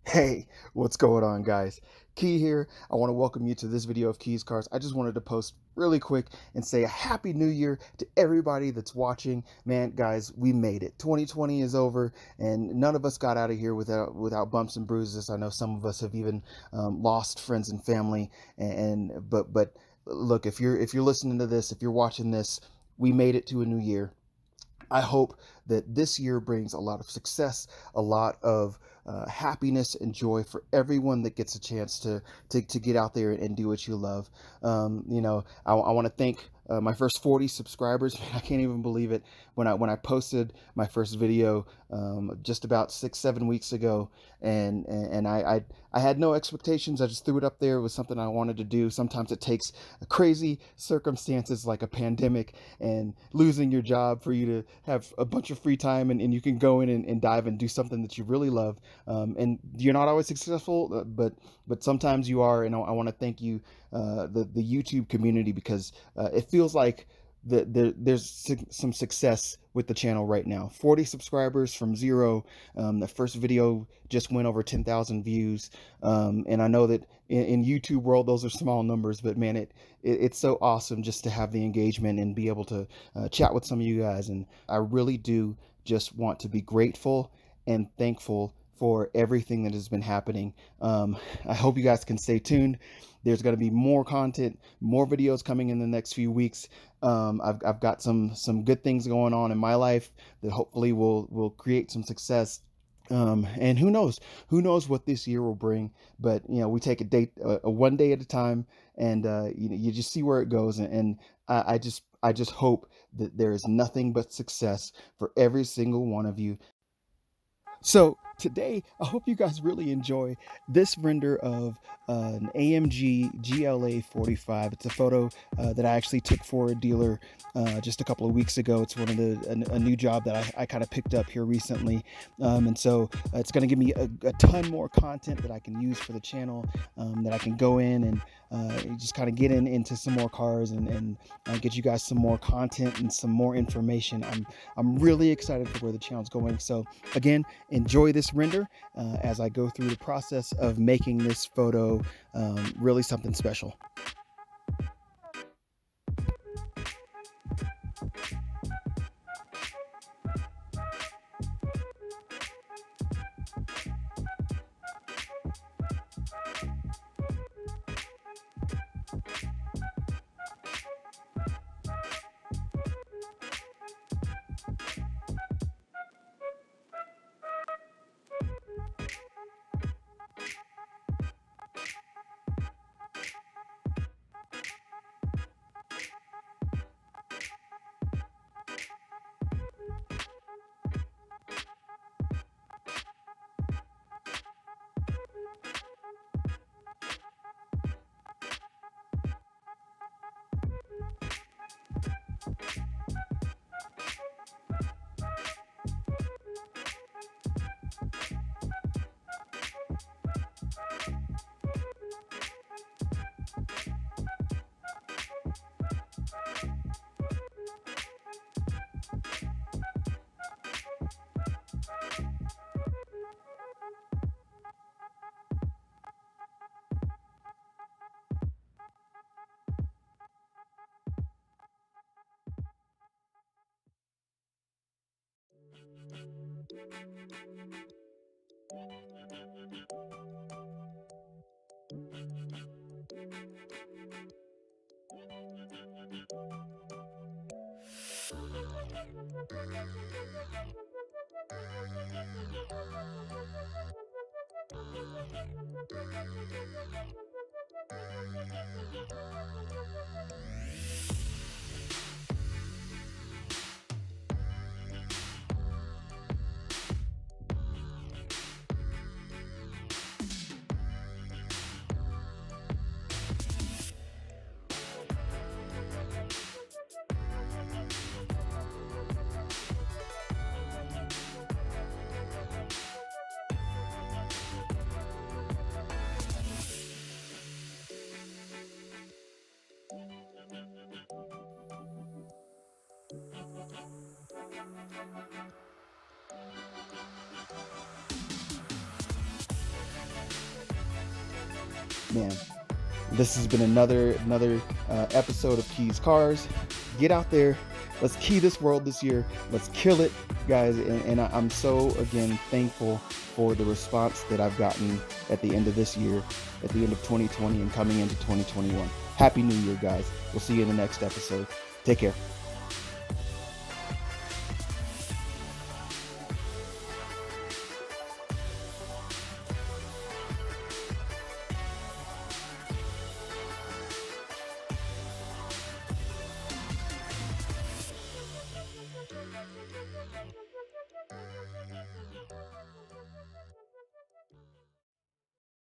Hey, what's going on, guys? Key here. I want to welcome you to this video of Keys Cars. I just wanted to post really quick and say a happy new year to everybody that's watching. Man, guys, we made it. 2020 is over, and none of us got out of here without bumps and bruises. I know some of us have even lost friends and family. But look, if you're listening to this, if you're watching this, we made it to a new year. I hope that this year brings a lot of success, a lot of happiness and joy for everyone that gets a chance to get out there and do what you love. I want to thank my first 40 subscribers. I can't even believe it. When I posted my first video just about 6-7 weeks ago, and I had no expectations. I just threw it up there. It was something I wanted to do. Sometimes it takes crazy circumstances like a pandemic and losing your job for you to have a bunch of free time, and you can go in and dive and do something that you really love. And you're not always successful, but sometimes you are. And I want to thank you, the YouTube community, because it feels like there's some success with the channel right now. 40 subscribers from zero. The first video just went over 10,000 views. And I know that in YouTube world, those are small numbers, but man, it's so awesome just to have the engagement and be able to chat with some of you guys. And I really do just want to be grateful and thankful for everything that has been happening. I hope you guys can stay tuned. There's going to be more content, more videos coming in the next few weeks. I've got some good things going on in my life that hopefully will create some success. And who knows what this year will bring. But we take a one day at a time, and you just see where it goes. And I just hope that there is nothing but success for every single one of you. So today, I hope you guys really enjoy this render of an AMG GLA 45. It's a photo that I actually took for a dealer just a couple of weeks ago. It's one of a new job that I kind of picked up here recently, and so it's going to give me a ton more content that I can use for the channel, that I can go in and just kind of get into some more cars and get you guys some more content and some more information. I'm really excited for where the channel's going. So again, enjoy this render as I go through the process of making this photo really something special. man, this has been another episode of Keys Cars. Get out there. Let's key this world this year. Let's kill it, guys. And I'm so, again, thankful for the response that I've gotten at the end of this year, at the end of 2020 and coming into 2021. Happy New Year, guys. We'll see you in the next episode. Take care.